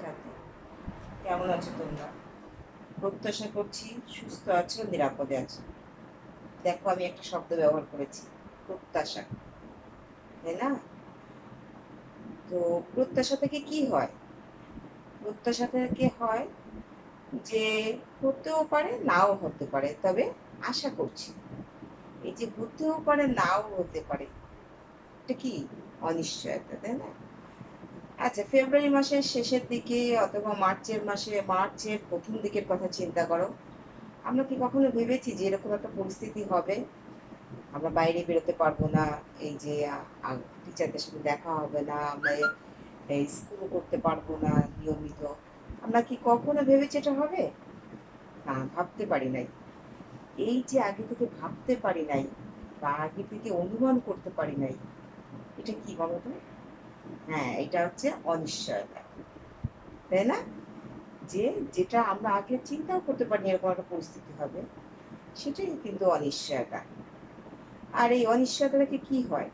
শিক্ষার্থী, কেমন আছো তোমরা? প্রত্যাশা করছি সুস্থ আছো, নিরাপদে আছো। দেখো, আমি একটা শব্দ ব্যবহার করেছি, প্রত্যাশা, তাই না? তো প্রত্যাশা থেকে কি হয়? প্রত্যাশা থেকে হয় যে হতেও পারে, নাও হতে পারে, তবে আশা করছি। এই যে হতেও পারে, নাও হতে পারে, এটা কি? অনিশ্চয়তা, তাই না? আচ্ছা, ফেব্রুয়ারি মাসের শেষের দিকে অথবা মার্চের প্রথম দিকের কথা চিন্তা করো। আমরা কি কখনো ভেবেছি যে এরকম একটা পরিস্থিতি হবে? আমরা বাইরে বেরোতে পারবো না, এই যে টিচারদের সাথে দেখা হবে না, আমরা এই স্কুল করতে পারবো না নিয়মিত। আমরা কি কখনো ভেবেছি এটা হবে? না, ভাবতে পারি নাই। এই যে আগে থেকে ভাবতে পারি নাই বা আগে থেকে অনুমান করতে পারি নাই, এটা কি বলো তো? হ্যাঁ, এটা হচ্ছে অনিশ্চয়তা, তাই না? যে যেটা আমরা আগে চিন্তাও করতে পারিনি এরকম একটা পরিস্থিতি হবে, সেটাই কিন্তু অনিশ্চয়তা। আর এই অনিশ্চয়তা থেকে কি হয়?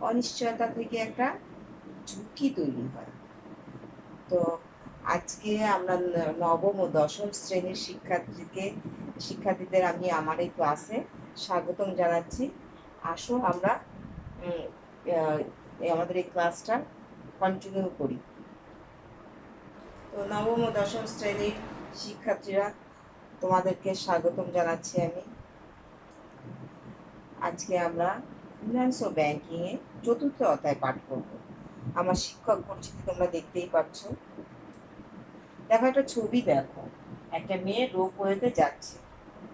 অনিশ্চয়তা থেকে একটা ঝুঁকি তৈরি হয়। তো আজকে আমরা নবম ও দশম শ্রেণীর শিক্ষার্থীদের আমি আমার এই ক্লাসে স্বাগতম জানাচ্ছি। আসো আমরা উম, আমাদের এই ক্লাসটা কন্টিনিউ করি। তো নবম ও দশম শ্রেণীর শিক্ষার্থীরা, তোমাদেরকে স্বাগতম জানাচ্ছি আমি। আজকে আমরা ফিনান্স ও ব্যাংকিং এ চতুর্থ অধ্যায় পাঠ করব। আমার শিক্ষক পরিচিতি তোমরা দেখতেই পাচ্ছ। দেখো, একটা ছবি দেখো, একটা মেয়ে রোপওয়েতে যাচ্ছে,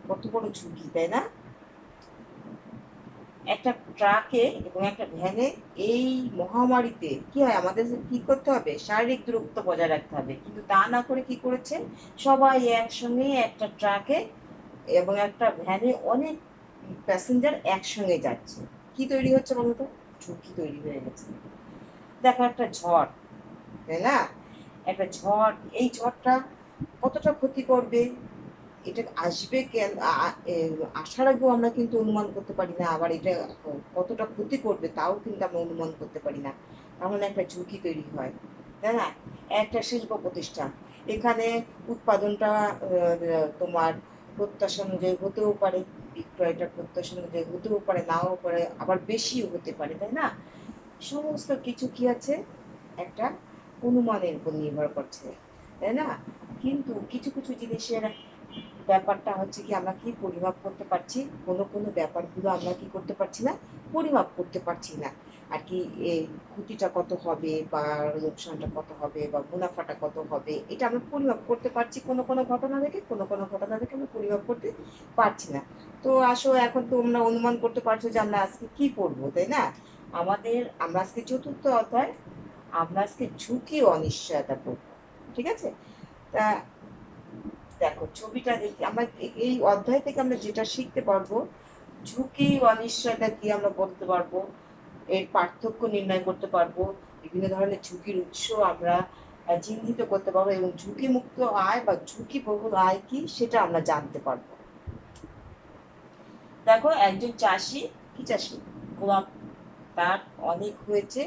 কত বড় ঝুঁকি, তাই না? একটা ট্রাকে এবং একটা ভ্যানে, এই মহামারীতে কি হয়, আমাদের কি করতে হবে? শারীরিক দূরত্ব বজায় রাখতে হবে, কিন্তু তা না করে কি করেছে, সবাই একসঙ্গে একটা ট্রাকে এবং একটা ভ্যানে অনেক প্যাসেঞ্জার একসঙ্গে যাচ্ছে। কি তৈরি হচ্ছে বলতো? ঝুঁকি তৈরি হয়ে গেছে। দেখো, একটা ঝড়, তাই না? একটা ঝড়, এই ঝড়টা কতটা ক্ষতি করবে, এটা আসবে কেন, আসার আগেও আমরা কিন্তু অনুমান করতে পারি না, আবার এটা কতটা ক্ষতি করবে তাও কিন্তু আমরা অনুমান করতে পারি না। তাহলে একটা ঝুঁকি তৈরি হয়, তাই না? একটা শিল্প প্রতিষ্ঠান, এখানে উৎপাদনটা তোমার প্রত্যাশা অনুযায়ী হতেও পারে, বিক্রয়টা প্রত্যাশা অনুযায়ী হতেও পারে, নাও পারে, আবার বেশিও হতে পারে, তাই না? সমস্ত কিছু কি আছে, একটা অনুমানের উপর নির্ভর করছে, তাই না? কিন্তু কিছু কিছু জিনিসের ব্যাপারটা হচ্ছে কি, আমরা কি পরিমাপ করতে পারছি, কোনো কোনো ব্যাপারগুলো আমরা কি করতে পারছি না, পরিমাপ করতে পারছি না। আর কি, এই ক্ষতিটা কত হবে বা লোকসানটা কত হবে বা মুনাফাটা কত হবে, এটা আমরা পরিমাপ করতে পারছি কোনো কোনো ঘটনা থেকে, কোনো কোনো ঘটনা থেকে আমরা পরিমাপ করতে পারছি না। তো আসলে এখন তো আমরা অনুমান করতে পারছো যে আমরা আজকে কি পড়বো, তাই না? আমরা আজকে চতুর্থ অধ্যায়, আমরা আজকে ঝুঁকি ও অনিশ্চয়তা পড়বো, ঠিক আছে? তা দেখো, ছবিটা দেখি আমরা, এই অধ্যায় থেকে আমরা যেটা শিখতে পারবো, ঝুঁকি অনিশ্চয়তা কি আমরা বলতে পারবো, এর পার্থক্য নির্ণয় করতে পারবো, বিভিন্ন ধরনের ঝুঁকির উৎস আমরা চিহ্নিত করতে পারবো, এবং ঝুঁকি মুক্ত আয় বা ঝুঁকি বহুল আয় কি সেটা আমরা জানতে পারবো। দেখো, একজন চাষি, কি চাষি, গোলাপ তার অনেক হয়েছে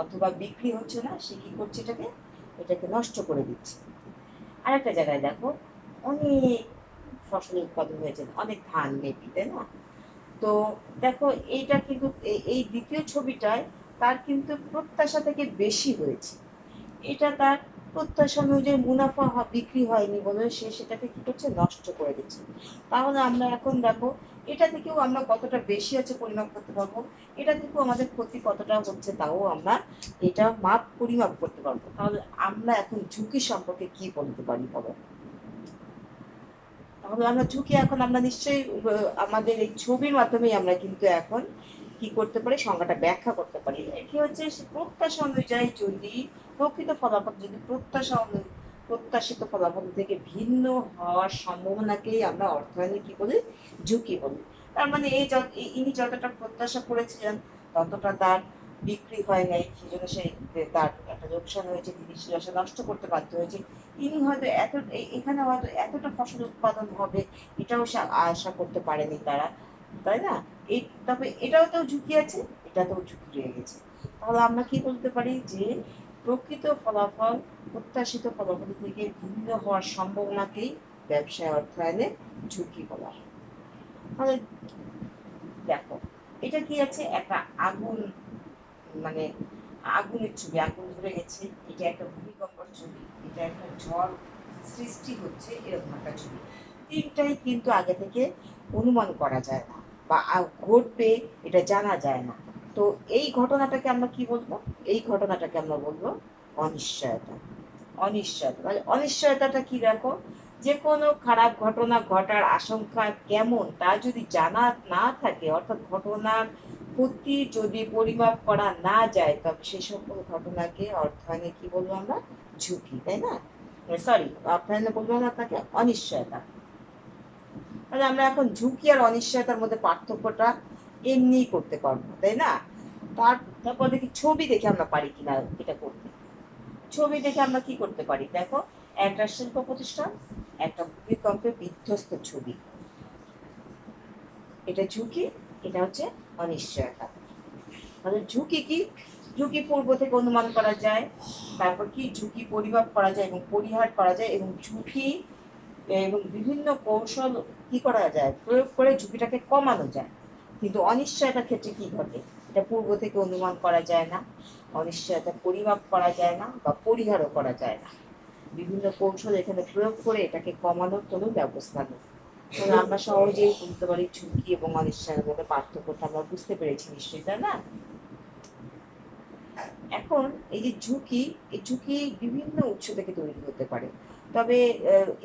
অথবা বিক্রি হচ্ছে না, সে কি করছে, এটাকে এটাকে নষ্ট করে দিচ্ছে। আরেকটা জায়গায় দেখো, অনেক ফসল উৎপাদন হয়েছে, অনেক ধান মেবি, তাই না? তো দেখো, এইটা কিন্তু এই দ্বিতীয় ছবিটায় তার কিন্তু প্রত্যাশা থেকে বেশি হয়েছে। এটা তার প্রত্যাশা অনুযায়ী বিক্রি হয়নি বলে সে সেটাকে কি করছে, নষ্ট করে দিচ্ছে। তাহলে আমরা এখন দেখো, এটা থেকেও আমরা কতটা বেশি আছে পরিমাপ করতে পারবো, এটা থেকেও আমাদের ক্ষতি কতটা হচ্ছে তাও আমরা এটা পরিমাপ করতে পারবো। তাহলে আমরা এখন ঝুঁকি সম্পর্কে কি বলতে পারি বলো? তাহলে আমরা ঝুঁকি এখন আমরা নিশ্চয়ই আমাদের এই ছবির মাধ্যমেই আমরা কিন্তু এখন কি করতে পারি, সংজ্ঞাটা ব্যাখ্যা করতে পারি। কি হচ্ছে, প্রত্যাশা অনুযায়ী যদি প্রকৃত ফলাফল যদি প্রত্যাশিত ফলাফল থেকে ভিন্ন হওয়ার সম্ভাবনাকেই আমরা অর্থায়নে কি বলি, ঝুঁকি বলি। তার মানে ইনি যতটা প্রত্যাশা করেছিলেন ততটা তার বিক্রি হয় নাই, সেজন্য তার একটা লোকসান হয়েছে, তিনি সে নষ্ট করতে বাধ্য হয়েছে। তিনি হয়তো এখানে হয়তো এতটা ফসল উৎপাদন হবে এটাও আশা করতে পারেনি তারা, তাই না? তবে এটাও তো ঝুঁকি আছে, এটাতেও ঝুঁকি রয়ে গেছে। তাহলে আমরা কি বলতে পারি যে প্রকৃত ফলাফল প্রত্যাশিত ফলাফল থেকে ভিন্ন হওয়ার সম্ভাবনাকেই ব্যবসায় অর্থায়নে ঝুঁকি বলা হয়। তাহলে দেখো, এটা কি আছে, একটা আগুন, মানে আগুনের ছবি, আগুন ধরে গেছে, এটা একটা ভূমিকম্পের ছবি, এটা একটা ঝড় সৃষ্টি হচ্ছে, এরকম একটা ছবি। তিনটাই কিন্তু আগে থেকে অনুমান করা যায় না বা ঘটবে এটা জানা যায় না। তো এই ঘটনাটাকে আমরা কি বলবো? এই ঘটনাটাকে আমরা বলবো অনিশ্চয়তা। অনিশ্চয়তা, তাহলে অনিশ্চয়তাটা কি দেখো, যে কোনো খারাপ ঘটনা ঘটার আশঙ্কা কেমন তা যদি জানা না থাকে, অর্থাৎ ঘটনার ক্ষতি যদি পরিমাপ করা না যায়, তবে সেই সকল ঘটনাকে অর্থায়নে কি বলবো আমরা? ঝুঁকি, তাই না? সরি, অর্থায়নে বলবো আমরা তাকে অনিশ্চয়তা। তাহলে আমরা এখন ঝুঁকি আর অনিশ্চয়তার মধ্যে পার্থক্যটা এমনিই করতে পারবো, তাই না? তারপর দেখি ছবি দেখে আমরা পারি কিনা এটা করতে। ছবি দেখে আমরা কি করতে পারি দেখো, একটা শিল্প প্রতিষ্ঠান, একটা ভূমিকম্পে বিধ্বস্ত ছবি, এটা ঝুঁকি, এটা হচ্ছে অনিশ্চয়তা। তাহলে ঝুঁকি কি? ঝুঁকি পূর্ব থেকে অনুমান করা যায়, তারপর কি ঝুঁকি পরিমাপ করা যায় এবং পরিহার করা যায়, এবং ঝুঁকি এবং বিভিন্ন কৌশল কি করা যায়, প্রয়োগ করে ঝুঁকিটাকে কমানো যায়। কিন্তু অনিশ্চয়তার ক্ষেত্রে কি ঘটে? এটা পূর্ব থেকে অনুমান করা যায় না, অনিশ্চয়তা পরিমাপ করা যায় না বা পরিহারও করা যায় না। বিভিন্ন কৌশল এখানে প্রয়োগ করে এটাকে কমানোর কোনো ব্যবস্থা নেই। আমরা সহজেই বুঝতে পারি ঝুঁকি এবং অনিশ্চয়তার মধ্যে পার্থক্যটা আমরা বুঝতে পেরেছি নিশ্চয়ই, তাই না? এখন এই যে ঝুঁকি, এই ঝুঁকি বিভিন্ন উৎস থেকে তৈরি হতে পারে। তবে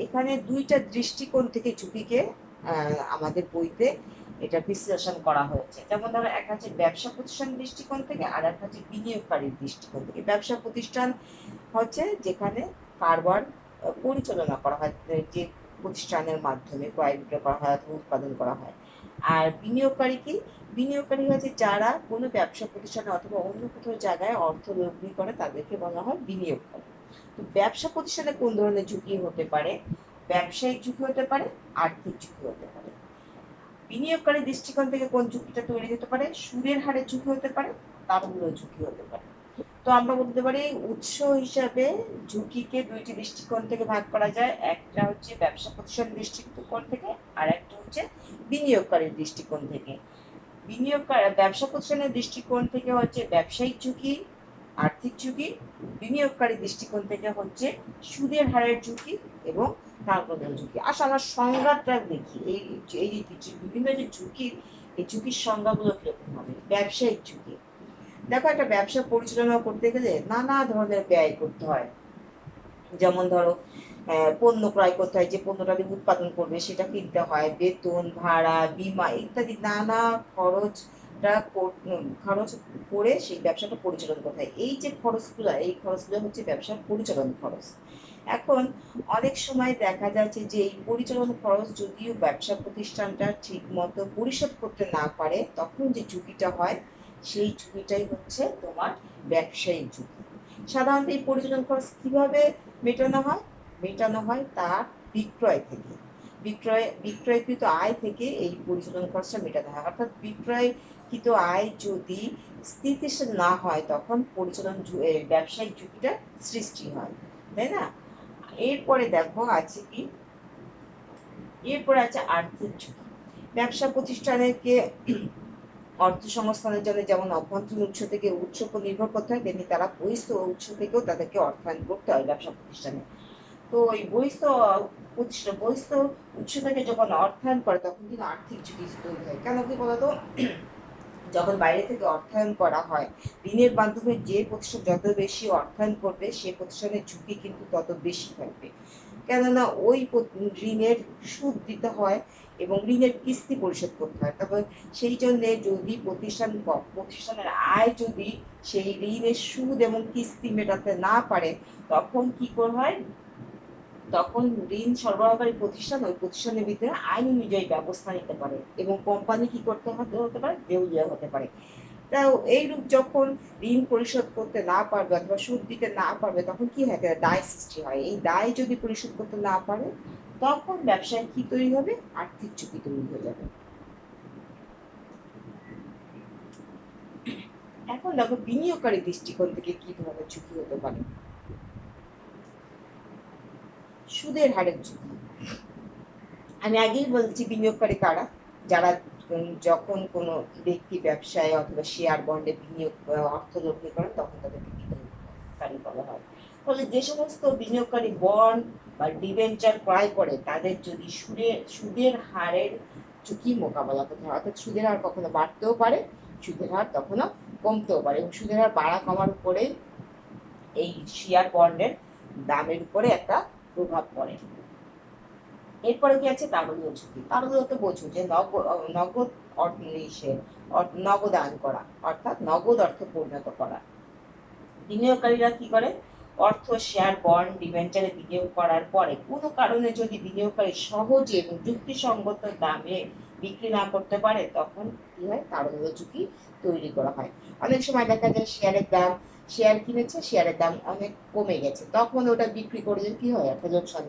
এখানে দুইটা দৃষ্টিকোণ থেকে ঝুঁকিকে আমাদের বইতে এটা বিশ্লেষণ করা হয়েছে। যেমন ধরো, একটা হচ্ছে ব্যবসা প্রতিষ্ঠান দৃষ্টিকোণ থেকে, আর একটা হচ্ছে বিনিয়োগকারীর দৃষ্টিকোণ থেকে। ব্যবসা প্রতিষ্ঠান হচ্ছে যেখানে কারবার পরিচালনা করা হয়, যে প্রতিষ্ঠানের মাধ্যমে ক্রয় বিক্রয় করা হয় অথবা উৎপাদন করা হয়। আর বিনিয়োগকারী কি? বিনিয়োগকারী হচ্ছে যারা কোনো ব্যবসা প্রতিষ্ঠানে অথবা অন্য কোথাও জায়গায় অর্থ লগ্নি করে, তাদেরকে বলা হয় বিনিয়োগকারী। তো ব্যবসা প্রতিষ্ঠানে কোন ধরনের ঝুঁকি হতে পারে? ব্যবসায়িক ঝুঁকি হতে পারে, আর্থিক ঝুঁকি হতে পারে। বিনিয়োগকারী দৃষ্টিকোণ থেকে কোন ঝুঁকিটা তৈরি হতে পারে? সুদের হারে ঝুঁকি হতে পারে, তারগুলো ঝুঁকি হতে পারে। তো আমরা বলতে পারি উৎস হিসাবে ঝুঁকিকে দুইটি দৃষ্টিকোণ থেকে ভাগ করা যায়। একটা হচ্ছে ব্যবসা প্রতিষ্ঠান দৃষ্টিকোণ থেকে, আর একটা হচ্ছে বিনিয়োগকারীর দৃষ্টিকোণ থেকে। ব্যবসা প্রতিষ্ঠানের দৃষ্টিকোণ থেকে হচ্ছে ব্যবসায়িক ঝুঁকি, আর্থিক ঝুঁকি। বিনিয়োগকারী দৃষ্টিকোণ থেকে হচ্ছে সুদের হারের ঝুঁকি এবং তারপরের ঝুঁকি। আসলে আমরা সংজ্ঞাটা দেখি, এই বিভিন্ন যে ঝুঁকির, এই ঝুঁকির সংজ্ঞাগুলো কিরকম হবে। ব্যবসায়িক ঝুঁকি, দেখো একটা ব্যবসা পরিচালনা করতে গেলে নানা ধরনের ব্যয় করতে হয়। যেমন ধরো, পণ্য ক্রয় করতে হয়, যে পণ্যটা দিয়ে উৎপাদন করবে সেটা কিনতে হয়, বেতন ভাড়া বীমা ইত্যাদি নানা খরচ করে সেই ব্যবসাটা পরিচালনা করতে হয়। এই যে খরচগুলো, এই খরচগুলো হচ্ছে ব্যবসার পরিচালন খরচ। এখন অনেক সময় দেখা যাচ্ছে যে এই পরিচালন খরচ যদিও ব্যবসা প্রতিষ্ঠানটা ঠিক মতো পরিশোধ করতে না পারে, তখন যে ঝুঁকিটা হয় সেই ঝুঁকিটাই হচ্ছে তোমার ব্যবসায়িক ঝুঁকি। সাধারণত এই পরিচালন খরচ কিভাবে মেটানো হয়? মেটানো হয় তার বিক্রয় থেকে। বিক্রয়কৃত আয় থেকে এই পরিচালন খরচটা মেটানো হয়। অর্থাৎ বিক্রয়কৃত আয় যদি স্থিতিশীল না হয়, তখন ব্যবসায়িক ঝুঁকিটা সৃষ্টি হয়, তাই না? এরপরে দেখো আছে কি, এরপরে আছে আর্থিক ঝুঁকি। ব্যবসা প্রতিষ্ঠানকে অর্থ সংস্থানের জন্য যেমন অভ্যন্তরীণ উৎস থেকে উৎসর উপর নির্ভর করতে হয়, তেমনি তারা বহিস্থ উৎস থেকেও তাদেরকে অর্থায়ন করতে হয় ব্যবসা প্রতিষ্ঠানে। তো এই বহিস্থ উৎস থেকে যখন অর্থায়ন করে, তখন কিন্তু আর্থিক ঝুঁকি তৈরি হয়। কেন কি বলতো, যখন বাইরে থেকে অর্থায়ন করা হয়, ঋণের মাধ্যমে যে প্রতিষ্ঠান যত বেশি অর্থায়ন করবে, সে প্রতিষ্ঠানের ঝুঁকি কিন্তু তত বেশি থাকবে। কেননা ওই ঋণের সুদ দিতে হয় এবং ঋণের কিস্তি পরিশোধ করতে হয়। তবে সেই জন্যে যদি প্রতিষ্ঠানের আয় যদি সেই ঋণের সুদ এবং কিস্তি মেটাতে না পারে, তখন কি করে হয়, তখন ঋণ সরবরাহকারী প্রতিষ্ঠান ওই প্রতিষ্ঠানের ভিতরে আইন অনুযায়ী ব্যবস্থা নিতে পারে এবং কোম্পানি কি হতে পারে, দেউলিয়া হতে পারে। তাও এইরূপ যখন ঋণ পরিশোধ করতে না পারবে অথবা সুদ দিতে না পারবে, তখন কি হয়, দায় সৃষ্টি হয়। এই দায় যদি পরিশোধ করতে না পারে, তখন ব্যবসায় কি তৈরি হবে, আর্থিক ঝুঁকি তৈরি হয়ে যাবে। এখন দেখো বিনিয়োগকারী দৃষ্টিকোণ থেকে কি ধরনের ঝুঁকি হতে পারে। সুদের হারের ঝুঁকি। আমি আগেই বলছি বিনিয়োগকারী কারা, যারা যখন কোনো ব্যক্তি ব্যবসায় অথবা শেয়ার বন্ডে বিনিয়োগ অর্থ লগ্নি করেন তখন তাদেরকে বিনিয়োগকারী বলা হয়। ফলে যে সমস্ত বিনিয়োগকারী বন্ড বা ডিবেঞ্চার ক্রয় করে তাদের যদি সুদের হারের ঝুঁকি মোকাবেলা করতে হয়, অর্থাৎ সুদের হার কখনো বাড়তেও পারে, সুদের হার তখনও কমতেও পারে, এবং সুদের হার বাড়া কমার উপরে এই শেয়ার বন্ডের দামের উপরে একটা প্রভাব পড়ে। এরপরে কি আছে তারল্য ঝুঁকি। তারল্য তো বোঝো যে নগদ নগদায়ন করা, অর্থাৎ নগদ অর্থে পরিণত করা। বিনিয়োগকারীরা কি করে, অর্থ শেয়ার বন্ড ডিবেঞ্চারে বিনিয়োগ করার পরে কোনো কারণে যদি বিনিয়োগকারী সহজে এবং যুক্তিসঙ্গত দামে বিক্রি না করতে পারে তখন কি হয়, তারল্য ঝুঁকি তৈরি করা হয়। অনেক সময় দেখা যায় শেয়ার কিনেছে, শেয়ারের দাম অনেক কমে গেছে, তখন ওটা বিক্রি করে কি হয়, একটা লোকসান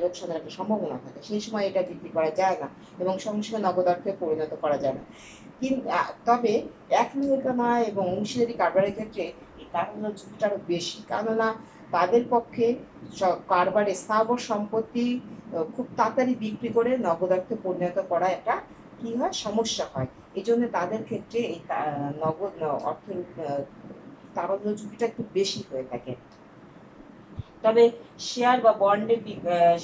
লোকসানের একটা সম্ভাবনা থাকে, সেই সময় এটা বিক্রি করা যায় না এবং সঙ্গে সঙ্গে নগদ অর্থে পরিণত করা যায় না। কিন্তু তবে এক নিয়োগনা এবং অংশীদারি কারবারের ক্ষেত্রে এই তারল্য ঝুঁকিটা আরো বেশি, কেননা তাদের পক্ষে কারবারে স্থাবর সম্পত্তি খুব তাড়াতাড়ি বিক্রি করে নগদ অর্থে পরিণত করা একটা কি হয়, সমস্যা হয়। এই জন্য তাদের ক্ষেত্রে এই নগদ অর্থের তারল্য ঝুঁকিটা একটু বেশি হয়ে থাকে। তবে শেয়ার বা বন্ডে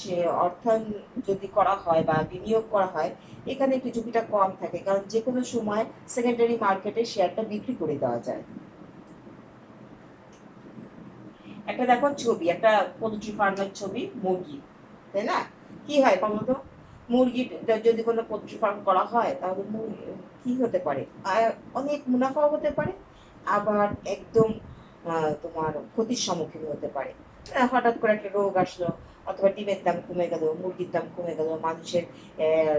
সে অর্থায়ন যদি করা হয় বা বিনিয়োগ করা হয়, এখানে একটু ঝুঁকিটা কম থাকে, কারণ যে কোনো সময় সেকেন্ডারি মার্কেটে শেয়ারটা বিক্রি করে দেওয়া যায়। একটা দেখো ছবি, একটা পোল্ট্রি ফার্মের ছবি, মুরগি, তাই না? কি হয় বলতো, মুরগি যদি কোনো পোল্ট্রি ফার্ম করা হয় তাহলে কি হতে পারে, অনেক মুনাফাও হতে পারে, আবার একদম তোমার ক্ষতির সম্মুখীন হতে পারে। হঠাৎ করে একটা রোগ আসলো, অথবা ডিমের দাম কমে গেল, মুরগির দাম কমে গেল, মানুষের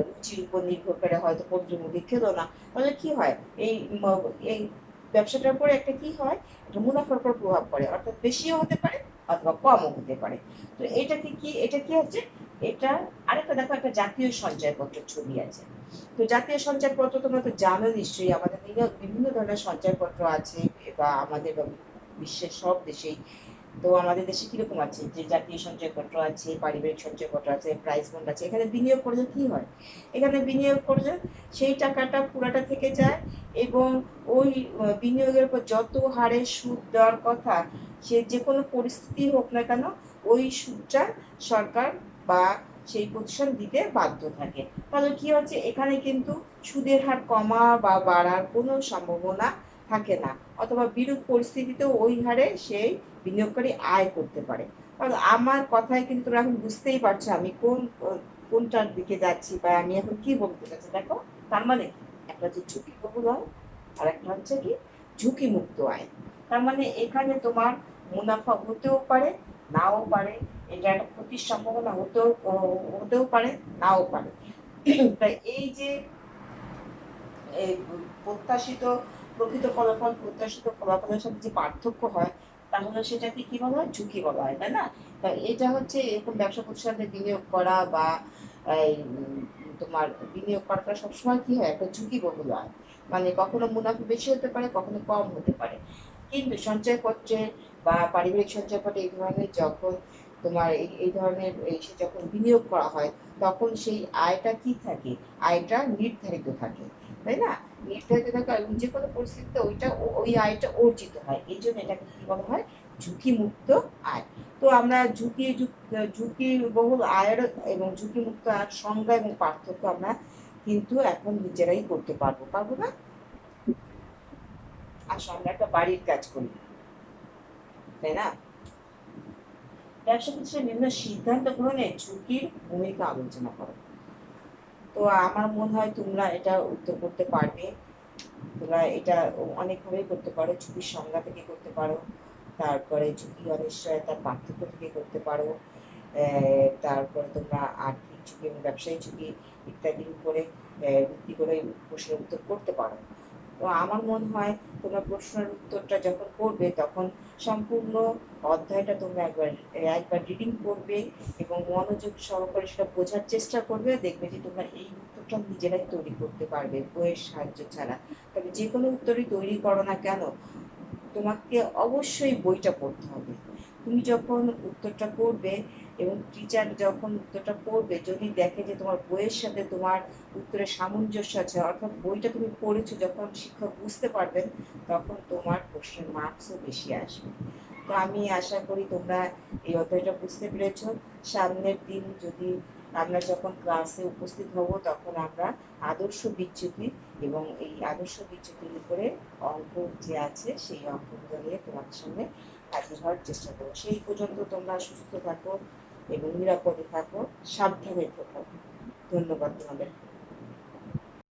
রুচির উপর নির্ভর করে হয়তো পোল্ট্রি মুরগি খেলো না, তাহলে কি হয়, এই এই ব্যবসাটার উপরে একটা কি হয়, একটা মুনাফার উপর প্রভাব পড়ে, অর্থাৎ বেশিও হতে পারে অথবা কমও হতে পারে। তো এটা কি হচ্ছে, এটা আরেকটা দেখো, একটা জাতীয় সঞ্চয়পত্রের ছবি আছে। তো জাতীয় সঞ্চয়পত্র তোমরা তো জানো নিশ্চয়ই, আমাদের বিভিন্ন ধরনের সঞ্চয়পত্র আছে, বা আমাদের বিশ্বের সব দেশেই। তো আমাদের দেশে কিরকম আছে, যে জাতীয় সঞ্চয়পত্র আছে, পারিবারিক সঞ্চয়পত্র আছে, প্রাইজ বন্ড আছে। এখানে বিনিয়োগ করলে কি হয়, এখানে বিনিয়োগ করলে সেই টাকাটা পুরাটা থেকে যায়, এবং ওই বিনিয়োগের উপর যত হারে সুদ দেওয়ার কথা, সে যে কোনো পরিস্থিতি হোক না কেন, ওই সুদটা সরকার বা সেই প্রতিষ্ঠান দিতে বাধ্য থাকে। তাহলে কি হচ্ছে, এখানে কিন্তু সুদের হার কমা বা বাড়ার কোনো সম্ভাবনা থাকে না, অথবা বিরূপ পরিস্থিতিতেও ওই হারে সেই বিনিয়োগকারী আয় করতে পারে। কারণ আমার কথায় কিন্তু তোমরা এখন বুঝতেই পারছো আমি কোনটার দিকে যাচ্ছি, বা আমি এখন কি বলতে চাচ্ছি। দেখো, তার মানে একটা হচ্ছে ঝুঁকিপূর্ণ আয়, আর একটা হচ্ছে কি ঝুঁকিমুক্ত আয়। তার মানে এখানে তোমার মুনাফা হতেও পারে, নাও পারে, এটা একটা ক্ষতির সম্ভাবনা হতেও পারে, নাও পারে। তাই এই যে প্রত্যাশিত প্রকৃত ফলাফল প্রত্যাশিত ফলাফলের সাথে যে পার্থক্য হয়, তাহলে সেটাকে কি বলা হয়, ঝুঁকি বলা হয়, তাই না? তা এটা হচ্ছে এরকম ব্যবসা প্রতিষ্ঠানে বিনিয়োগ করা বা তোমার বিনিয়োগ করাটা সবসময় কি হয়, একটা ঝুঁকিবহুল হয়। মানে কখনো মুনাফা বেশি হতে পারে, কখনো কম হতে পারে। কিন্তু সঞ্চয়পত্রে বা পারিবারিক সঞ্চয়পত্রে এই ধরনের যখন তোমার এই ধরনের যখন বিনিয়োগ করা হয়, তখন সেই আয়টা কি থাকে, আয়টা নির্ধারিত থাকে, তাই না? নির্ধারিত থাকে, এবং যে কোনো পরিস্থিতিতে ওই আয়টা অর্জিত হয়, এই জন্য এটাকে কি বলা হয়, ঝুঁকিমুক্ত আয়। তো আমরা ঝুঁকি বহুল আয়ের এবং ঝুঁকিমুক্ত আয়ের সংজ্ঞা এবং পার্থক্য আমরা কিন্তু এখন নিজেরাই করতে পারবো না? আসলে আমরা একটা বাড়ির কাজ করি, তাই না? ব্যবসা প্রতিষ্ঠানে বিভিন্ন সিদ্ধান্ত গ্রহণে ঝুঁকির ভূমিকা আলোচনা করো। তো আমার মনে হয় তোমরা এটা উত্তর করতে পারবে। তোমরা এটা অনেকভাবেই করতে পারো, ঝুঁকির সংজ্ঞা থেকে করতে পারো, তারপরে ঝুঁকি অনিশ্চয়তার পার্থক্য থেকে করতে পারো, তারপরে তোমরা আর্থিক ঝুঁকি এবং ব্যবসায়িক ঝুঁকি ইত্যাদির উপরে ভিত্তি করে প্রশ্নের উত্তর করতে পারো। তো আমার মনে হয় তোমরা প্রশ্নের উত্তরটা যখন করবে তখন সম্পূর্ণ অধ্যায়টা তোমরা একবার রিডিং করবে এবং মনোযোগ সহকারে সেটা বোঝার চেষ্টা করবে, দেখবে যে তোমরা এই উত্তরটা নিজেরাই তৈরি করতে পারবে বইয়ের সাহায্য ছাড়া। তবে যে কোনো উত্তরই তৈরি করো না কেন, তোমাকে অবশ্যই বইটা পড়তে হবে। তুমি যখন উত্তরটা করবে এবং টিচার যখন উত্তরটা করবে, যদি দেখে যে তোমার বইয়ের সাথে তোমার উত্তরের সামঞ্জস্য আছে, অর্থাৎ বইটা তুমি পড়েছো, যখন শিক্ষক বুঝতে পারবেন তখন তোমার প্রশ্নের মার্কসও বেশি আসবে। তো আমি আশা করি তোমরা এই অধ্যায়টা বুঝতে পেরেছো। সামনের দিন যদি আমরা যখন ক্লাসে উপস্থিত হব তখন আমরা আদর্শ বিচ্যুতি এবং এই আদর্শ বিচ্যুতির উপরে অঙ্ক যে আছে সেই অঙ্কগুলো নিয়ে তোমাদের সামনে হাজির হওয়ার চেষ্টা করো। সেই পর্যন্ত তোমরা সুস্থ থাকো এবং নিরাপদে থাকো, সাবধানে থাকো। ধন্যবাদ তোমাদের।